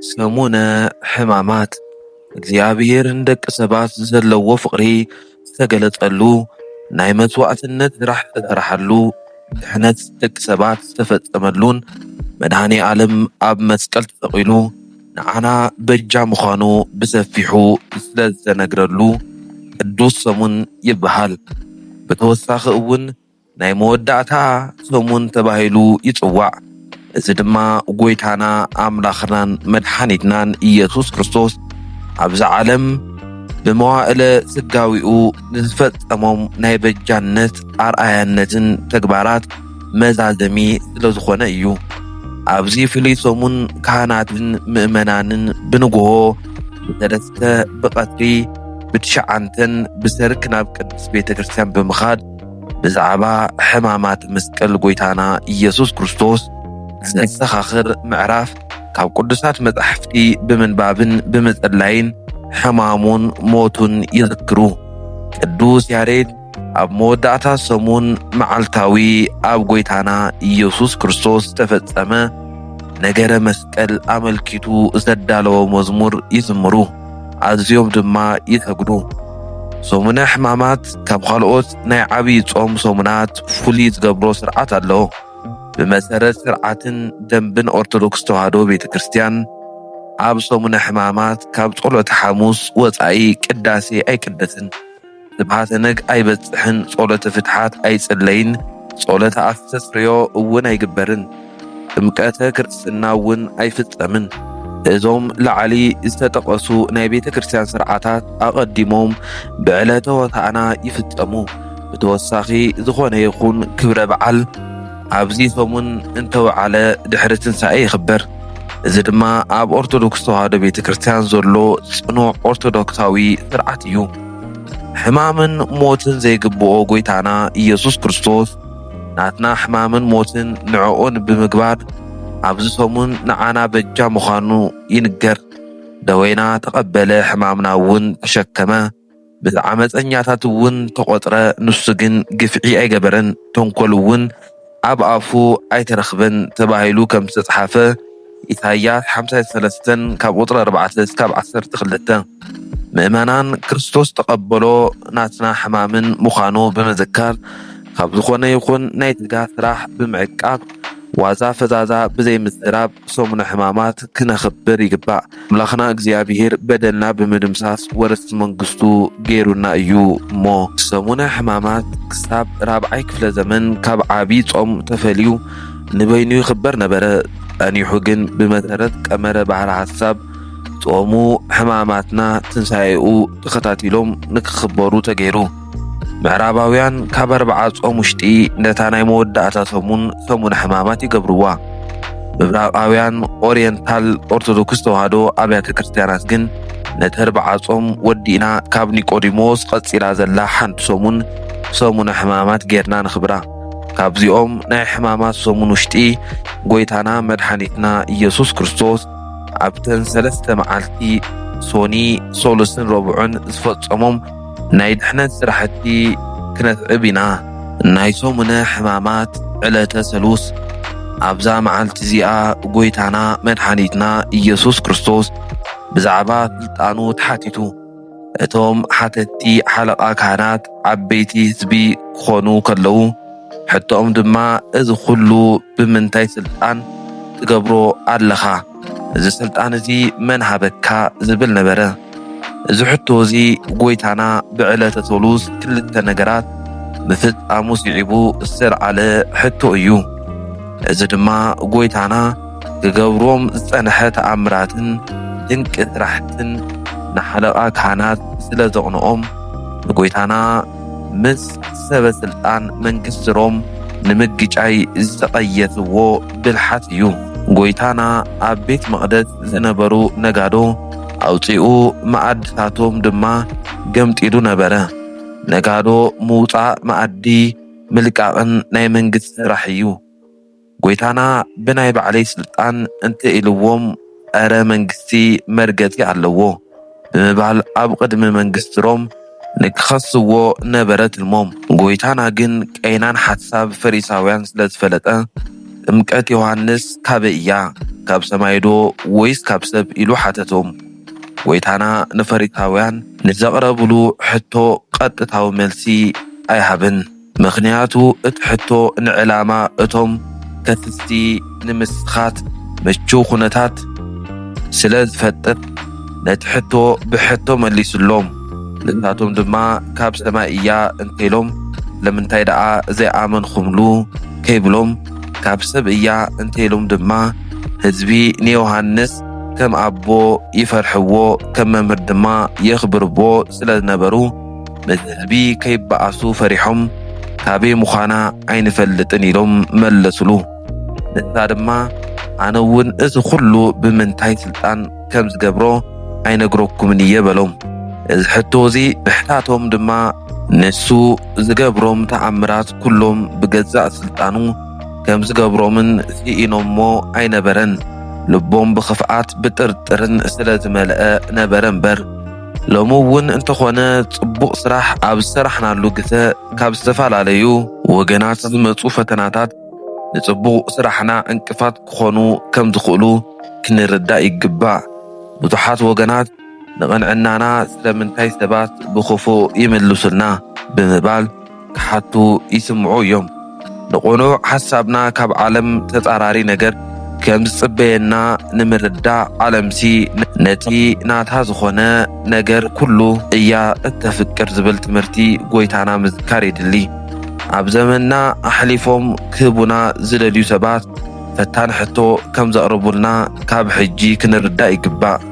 ሰሙነ ሕማማት እግዚአብሔር እንደቅ ሰባት ዘለዎ ፍቅሪ ዝተገለጸሉ ናይ መስዋዕትነት ስራሕ ዝተሰርሐሉ ድሕነት ደቂ ሰባት ዝተፈጸመሉን መድኃኔ ዓለም ኣብ መስቀል ተሰቂሉ ንዓና በጃ ምዃኑ ብሰፊሑ ስለ ዝተነግረሉ ቅዱስ ሰሙን ይበሃል። ብተወሳኺ እውን ናይ መወዳእታ ሰሙን ተባሂሉ ይጽዋዕ። እዚ ድማ ጎይታና ኣምላኽናን መድኃኒትናን ኢየሱስ ክርስቶስ ኣብዚ ዓለም ብመዋእለ ስጋዊኡ ንዝፈጸሞም ናይ በጃነት ኣርኣያነትን ተግባራት መዛዘሚ ስለ ዝኾነ እዩ። ኣብዚ ፍሉይ ሰሙን ካህናትን ምእመናንን ብንግሆ ብሰለስተ ብቐትሪ ብትሽዓንተን ብሰርክ ናብ ቅድስ ቤተ ክርስቲያን ብምኻድ ብዛዕባ ሕማማት መስቀል ጎይታና ኢየሱስ ክርስቶስ ዘሰኻኽር ምዕራፍ ካብ ቅዱሳት መጻሕፍቲ ብምንባብን ብምጽላይን ሕማሙን ሞቱን ይዝክሩ። ቅዱስ ያሬድ ኣብ መወዳእታ ሰሙን መዓልታዊ ኣብ ጎይታና ኢየሱስ ክርስቶስ ተፈጸመ ነገረ መስቀል ኣመልኪቱ ዘዳለወ መዝሙር ይዝምሩ፣ ኣዝዮም ድማ ይሰግዱ። ሰሙነ ሕማማት ካብ ካልኦት ናይ ዓብይ ጾም ሰሙናት ፍሉይ ዝገብሮ ስርዓት ኣለዎ። ብመሰረት ስርዓትን ደንብን ኦርቶዶክስ ተዋህዶ ቤተ ክርስቲያን ኣብ ሰሙነ ሕማማት ካብ ጸሎተ ሐሙስ ወፃኢ ቅዳሴ ኣይቅደስን፣ ስብሃተ ነግ ኣይበጽሕን፣ ጸሎተ ፍትሓት ኣይጽለይን፣ ጸሎተ ኣስተስርዮ እውን ኣይግበርን፣ ጥምቀተ ክርስትና እውን ኣይፍጸምን። እዞም ላዕሊ ዝተጠቐሱ ናይ ቤተ ክርስቲያን ስርዓታት ኣቐዲሞም ብዕለተ ሆሳዕና ይፍጸሙ። ብተወሳኺ ዝኾነ ይኹን ክብረ በዓል ኣብዚ ሰሙን እንተወዓለ ድሕሪ ትንሣኤ ይኽበር። እዚ ድማ ኣብ ኦርቶዶክስ ተዋህዶ ቤተ ክርስቲያን ዘሎ ጽኑዕ ኦርቶዶክሳዊ ስርዓት እዩ። ሕማምን ሞትን ዘይግብኦ ጎይታና ኢየሱስ ክርስቶስ ናትና ሕማምን ሞትን ንዕኦን ብምግባር ኣብዚ ሰሙን ንዓና በጃ ምዃኑ ይንገር። ደወይና ተቐበለ፣ ሕማምና እውን ተሸከመ፣ ብዓመፀኛታት እውን ተቖጥረ፣ ንሱ ግን ግፍዒ ኣይገበረን፣ ተንኰል እውን ኣብ ኣፉ ኣይተረኽበን ተባሂሉ ከም ዝተጽሓፈ ኢሳይያስ 53 ካብ ቁጥሪ 4 እስካብ 12። ምእመናን ክርስቶስ ተቐበሎ ናትና ሕማምን ምዃኑ ብምዝካር ካብ ዝኾነ ይኹን ናይ ትጋህ ስራሕ ብምዕቃብ ዋዛ ፈዛዛ ብዘይምዝራብ ሰሙነ ሕማማት ክነኽብር ይግባእ። ኣምላኽና እግዚአብሔር በደልና ብምድምሳስ ወረስቲ መንግስቱ ገይሩና እዩ እሞ ሰሙነ ሕማማት ክሳብ 4ይ ክፍለ ዘመን ካብ ዓብይ ጾም ተፈልዩ ንበይኑ ይኽበር ነበረ። ጸኒሑ ግን ብመሰረት ቀመረ ባህረ ሐሳብ ጾሙ ሕማማትና ትንሣኤኡ ተኸታቲሎም ንክኽበሩ ተገይሩ። ምዕራባውያን ካብ 4 ጾም ውሽጢ ነታ ናይ መወዳእታ ሰሙነ ሕማማት ይገብርዋ። ምብራቃውያን ኦሪየንታል ኦርቶዶክስ ተዋህዶ ኣብያተ ክርስቲያናት ግን ነቲ 4 ጾም ወዲእና ካብ ኒቆዲሞስ ቀጺላ ዘላ ሓንቲ ሰሙነ ሕማማት ጌርና ንኽብራ። ካብዚኦም ናይ ሕማማት ሰሙን ውሽጢ ጎይታና መድኃኒትና ኢየሱስ ክርስቶስ ኣብተን 3 መዓልቲ ሶኒ፣ ሶሉስን ረቡዕን ዝፈጸሞም ናይ ድሕነት ስራሕቲ ክነትዕብ ኢና። ናይ ሰሙነ ሕማማት ዕለተ ሰሉስ ኣብዛ መዓልቲ እዚኣ ጎይታና መድኃኒትና ኢየሱስ ክርስቶስ ብዛዕባ ስልጣኑ ተሓቲቱ። እቶም ሓተቲ ሓለቓ ካህናት ዓበይቲ ህዝቢ ክኾኑ ከለዉ ሕቶኦም ድማ እዚ ኩሉ ብምንታይ ስልጣን ትገብሮ ኣለኻ? እዚ ስልጣን እዚ መን ሃበካ ዝብል ነበረ። እዚ ሕቶ እዚ ጎይታና ብዕለተ ሰሉስ 2 ነገራት ብፍጻሙ ስዒቡ ዝተልዓለ ሕቶ እዩ። እዚ ድማ ጎይታና ክገብሮም ዝጸንሐ ተኣምራትን ድንቂ ስራሕትን ንሓለቓ ካህናት ስለ ዘቕንኦም ንጎይታና ምስ ሰበ ስልጣን መንግስቲ ሮም ንምግጫይ ዝተቐየስዎ ብልሓት እዩ። ጎይታና ኣብ ቤት መቕደስ ዝነበሩ ነጋዶ ኣውፂኡ መዓድታቶም ድማ ገምጢሉ ነበረ። ነጋዶ ምውፃእ መዓዲ ምልቃቕን ናይ መንግስቲ ስራሕ እዩ። ጎይታና ብናይ ባዕለይ ስልጣን እንተ ኢልዎም ጸረ መንግስቲ መርገጺ ኣለዎ ብምባል ኣብ ቅድሚ መንግስቲ ሮም ንክኸስዎ ነበረ ትልሞም። ጎይታና ግን ቀይናን ሓሳብ ፈሪሳውያን ስለ ዝፈለጠ ጥምቀት ዮሐንስ ካበይ እያ? ካብ ሰማይ ዶ ወይስ ካብ ሰብ ኢሉ ሓተቶም። ጎይታና ንፈሪሳውያን ንዘቕረብሉ ሕቶ ቀጥታዊ መልሲ ኣይሃብን። ምክንያቱ እቲ ሕቶ ንዕላማ እቶም ከትስቲ ንምስኻት ምቹው ኩነታት ስለ ዝፈጥር ነቲ ሕቶ ብሕቶ መሊሱሎም። ንሳቶም ድማ ካብ ሰማይ እያ እንተኢሎም ለምንታይ ደኣ ዘይኣመንኹምሉ ከይብሎም ካብ ሰብ እያ እንተኢሎም ድማ ህዝቢ ንዮሃንስ ከም ኣቦ ይፈርሕዎ ከም መምህር ድማ የኽብርዎ ስለ ዝነበሩ ምስ ህዝቢ ከይበኣሱ ፈሪሖም ካበይ ምዃና ኣይንፈልጥን ኢሎም መለሱሉ። ንሳ ድማ ኣነ እውን እዚ ኩሉ ብምንታይ ስልጣን ከም ዝገብሮ ኣይነግረኩምን እየ በሎም። እዚ ሕቶ እዚ ብሕታቶም ድማ ንሱ ዝገብሮም ተኣምራት ኩሎም ብገዛእ ስልጣኑ ከም ዝገብሮምን ሲኢኖሞ ኣይነበረን። ልቦም ብኽፍኣት ብጥርጥርን ስለ ዝመልአ ነበረ እምበር ሎሚ እውን እንተኾነ ጽቡቕ ስራሕ ኣብ ዝሰራሕናሉ ግዜ ካብ ዝተፈላለዩ ወገናት ዝመፁ ፈተናታት ንጽቡቕ ስራሕና እንቅፋት ክኾኑ ከም ዝኽእሉ ክንርዳእ ይግባእ። ብዙሓት ወገናት ንቕንዕናና ስለምንታይ ሰባት ብኽፉእ ይምልሱልና ብምባል ክሓቱ ይስምዑ እዮም። ንቑኑዕ ሓሳብና ካብ ዓለም ተጻራሪ ነገር ከም ዝጽበየና ንምርዳእ ዓለምሲ ነቲ ናታ ዝኾነ ነገር ኩሉ እያ እተፍቅር ዝብል ትምህርቲ ጎይታና ምዝካር ይድሊ። ኣብ ዘመንና ኣሕሊፎም ክህቡና ዝደልዩ ሰባት ፈታን ሕቶ ከም ዘቕርቡልና ካብ ሕጂ ክንርዳእ ይግባእ።